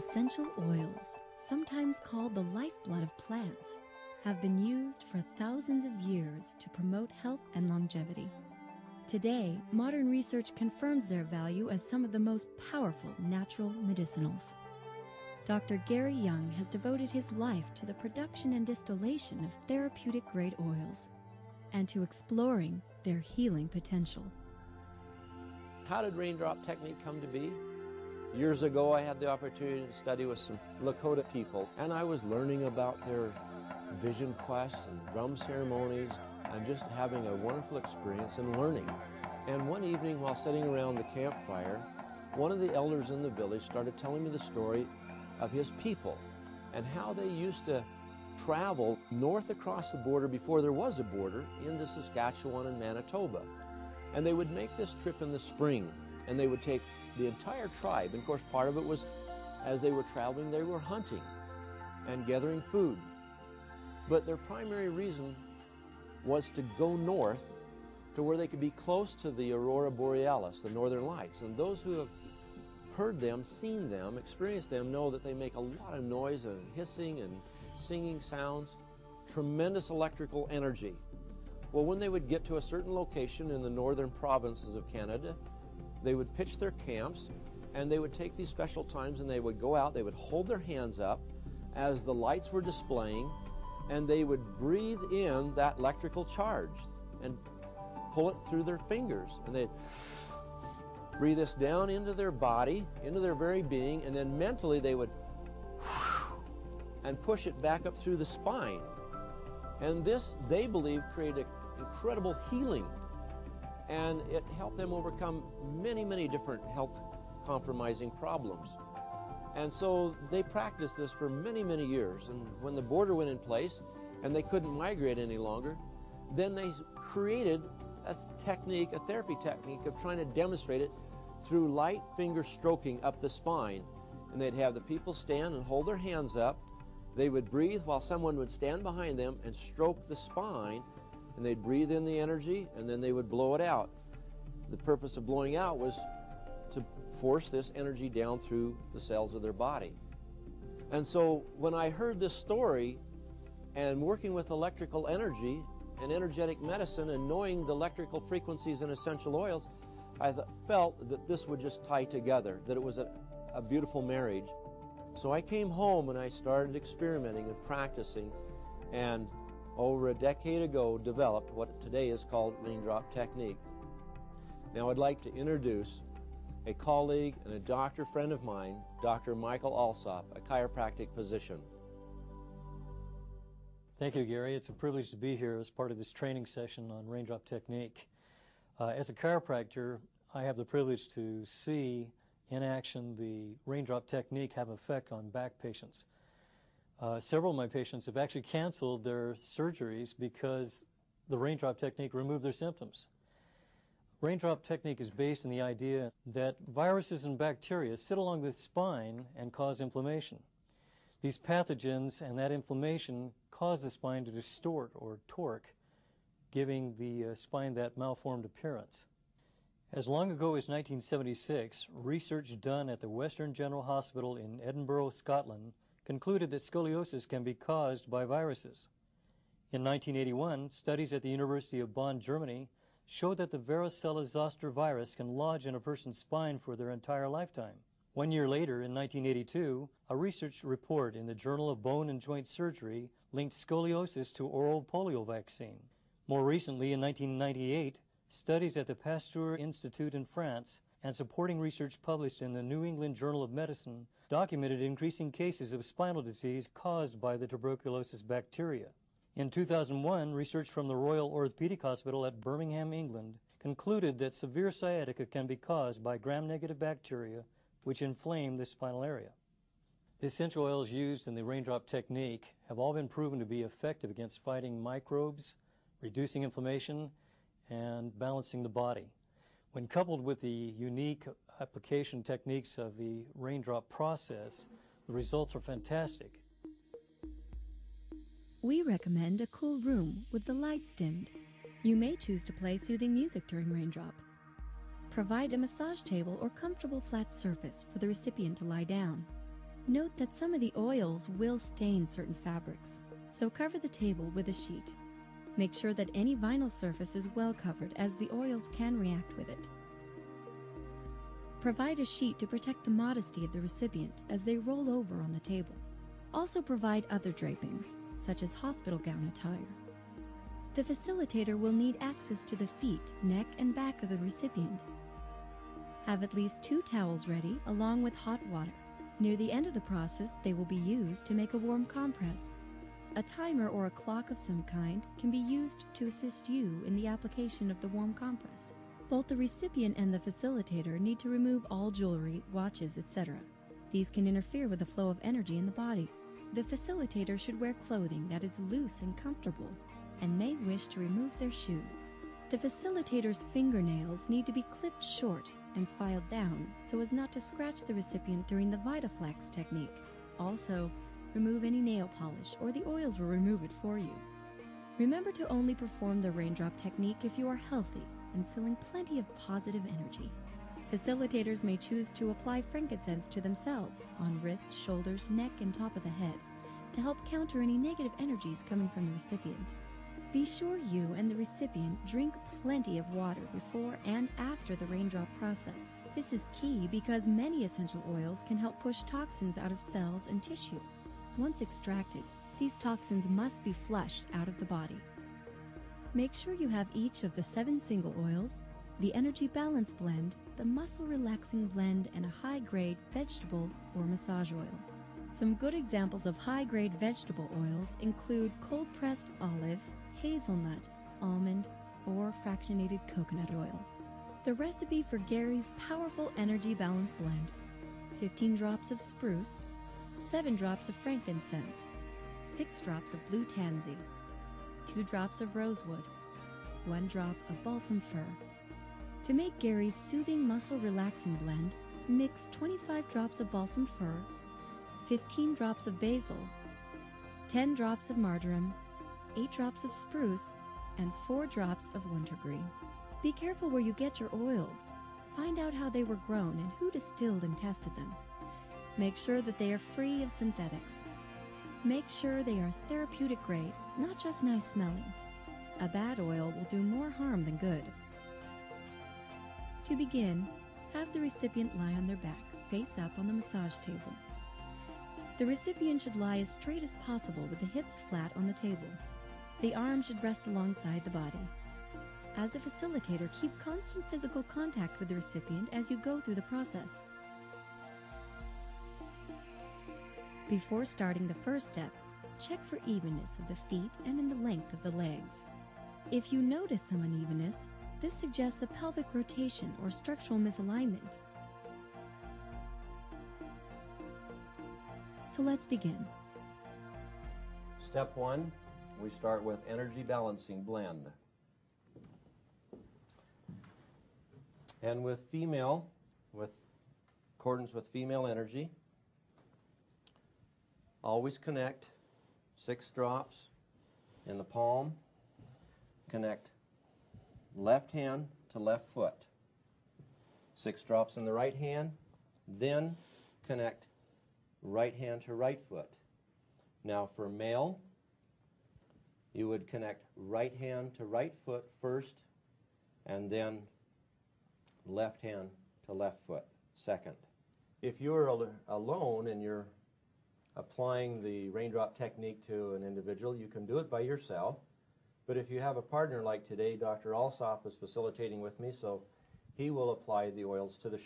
Essential oils, sometimes called the lifeblood of plants, have been used for thousands of years to promote health and longevity. Today, modern research confirms their value as some of the most powerful natural medicinals. Dr. Gary Young has devoted his life to the production and distillation of therapeutic-grade oils and to exploring their healing potential. How did Raindrop Technique come to be? Years ago, I had the opportunity to study with some Lakota people, and I was learning about their vision quests and drum ceremonies and just having a wonderful experience in learning. And one evening, while sitting around the campfire, one of the elders in the village started telling me the story of his people and how they used to travel north across the border before there was a border into Saskatchewan and Manitoba. And they would make this trip in the spring, and they would take the entire tribe. And of course, part of it was as they were traveling, they were hunting and gathering food. But their primary reason was to go north to where they could be close to the aurora borealis, the northern lights. And those who have heard them, seen them, experienced them, know that they make a lot of noise and hissing and singing sounds, tremendous electrical energy. Well, when they would get to a certain location in the northern provinces of Canada, they would pitch their camps, and they would take these special times and they would go out, they would hold their hands up as the lights were displaying, and they would breathe in that electrical charge and pull it through their fingers. And they'd breathe this down into their body, into their very being, and then mentally they would and push it back up through the spine. And this, they believe, created incredible healing. And it helped them overcome many, many different health compromising problems. And so they practiced this for many, many years. And when the border went in place and they couldn't migrate any longer, then they created a technique, a therapy technique of trying to demonstrate it through light finger stroking up the spine. And they'd have the people stand and hold their hands up. They would breathe while someone would stand behind them and stroke the spine, and they'd breathe in the energy and then they would blow it out. The purpose of blowing out was to force this energy down through the cells of their body. And so when I heard this story and working with electrical energy and energetic medicine and knowing the electrical frequencies in essential oils, I felt that this would just tie together, that it was a beautiful marriage. So I came home and I started experimenting and practicing, and over a decade ago developed what today is called Raindrop Technique. Now I'd like to introduce a colleague and a doctor friend of mine, Dr. Michael Alsop, a chiropractic physician. Thank you, Gary. It's a privilege to be here as part of this training session on Raindrop Technique. As a chiropractor, I have the privilege to see in action the Raindrop Technique have effect on back patients. Several of my patients have actually canceled their surgeries because the Raindrop Technique removed their symptoms. Raindrop Technique is based on the idea that viruses and bacteria sit along the spine and cause inflammation. These pathogens and that inflammation cause the spine to distort or torque, giving the spine that malformed appearance. As long ago as 1976, research done at the Western General Hospital in Edinburgh, Scotland, concluded that scoliosis can be caused by viruses. In 1981, studies at the University of Bonn, Germany, showed that the varicella zoster virus can lodge in a person's spine for their entire lifetime. 1 year later, in 1982, a research report in the Journal of Bone and Joint Surgery linked scoliosis to oral polio vaccine. More recently, in 1998, studies at the Pasteur Institute in France and supporting research published in the New England Journal of Medicine documented increasing cases of spinal disease caused by the tuberculosis bacteria. In 2001, research from the Royal Orthopaedic Hospital at Birmingham, England, concluded that severe sciatica can be caused by gram-negative bacteria which inflame the spinal area. The essential oils used in the Raindrop Technique have all been proven to be effective against fighting microbes, reducing inflammation, and balancing the body. When coupled with the unique application techniques of the Raindrop process, the results are fantastic. We recommend a cool room with the lights dimmed. You may choose to play soothing music during Raindrop. Provide a massage table or comfortable flat surface for the recipient to lie down. Note that some of the oils will stain certain fabrics, so cover the table with a sheet. Make sure that any vinyl surface is well covered, as the oils can react with it. Provide a sheet to protect the modesty of the recipient as they roll over on the table. Also provide other drapings, such as hospital gown attire. The facilitator will need access to the feet, neck, and back of the recipient. Have at least 2 towels ready, along with hot water. Near the end of the process, they will be used to make a warm compress. A timer or a clock of some kind can be used to assist you in the application of the warm compress. Both the recipient and the facilitator need to remove all jewelry, watches, etc. These can interfere with the flow of energy in the body. The facilitator should wear clothing that is loose and comfortable, and may wish to remove their shoes. The facilitator's fingernails need to be clipped short and filed down so as not to scratch the recipient during the VitaFlex technique. Also, remove any nail polish, or the oils will remove it for you. Remember to only perform the raindrop technique if you are healthy and feeling plenty of positive energy. Facilitators may choose to apply frankincense to themselves on wrist, shoulders, neck, and top of the head to help counter any negative energies coming from the recipient. Be sure you and the recipient drink plenty of water before and after the raindrop process. This is key because many essential oils can help push toxins out of cells and tissue. Once extracted, these toxins must be flushed out of the body. Make sure you have each of the 7 single oils, the energy balance blend, the muscle relaxing blend, and a high-grade vegetable or massage oil. Some good examples of high-grade vegetable oils include cold-pressed olive, hazelnut, almond, or fractionated coconut oil. The recipe for Gary's powerful energy balance blend: 15 drops of spruce, 7 drops of frankincense, 6 drops of blue tansy, 2 drops of rosewood, 1 drop of balsam fir. To make Gary's soothing muscle relaxing blend, mix 25 drops of balsam fir, 15 drops of basil, 10 drops of marjoram, 8 drops of spruce, and 4 drops of wintergreen. Be careful where you get your oils. Find out how they were grown and who distilled and tested them. Make sure that they are free of synthetics. Make sure they are therapeutic grade, not just nice smelling. A bad oil will do more harm than good. To begin, have the recipient lie on their back, face up on the massage table. The recipient should lie as straight as possible with the hips flat on the table. The arms should rest alongside the body. As a facilitator, keep constant physical contact with the recipient as you go through the process. Before starting the first step, check for evenness of the feet and in the length of the legs. If you notice some unevenness, this suggests a pelvic rotation or structural misalignment. So let's begin. Step 1, we start with energy balancing blend. And with accordance with female energy, always connect 6 drops in the palm, connect left hand to left foot, 6 drops in the right hand, then connect right hand to right foot. Now for male, you would connect right hand to right foot first, and then left hand to left foot second. If you're alone and you're applying the raindrop technique to an individual, you can do it by yourself. But if you have a partner like today, Dr. Alsop is facilitating with me, so he will apply the oils to the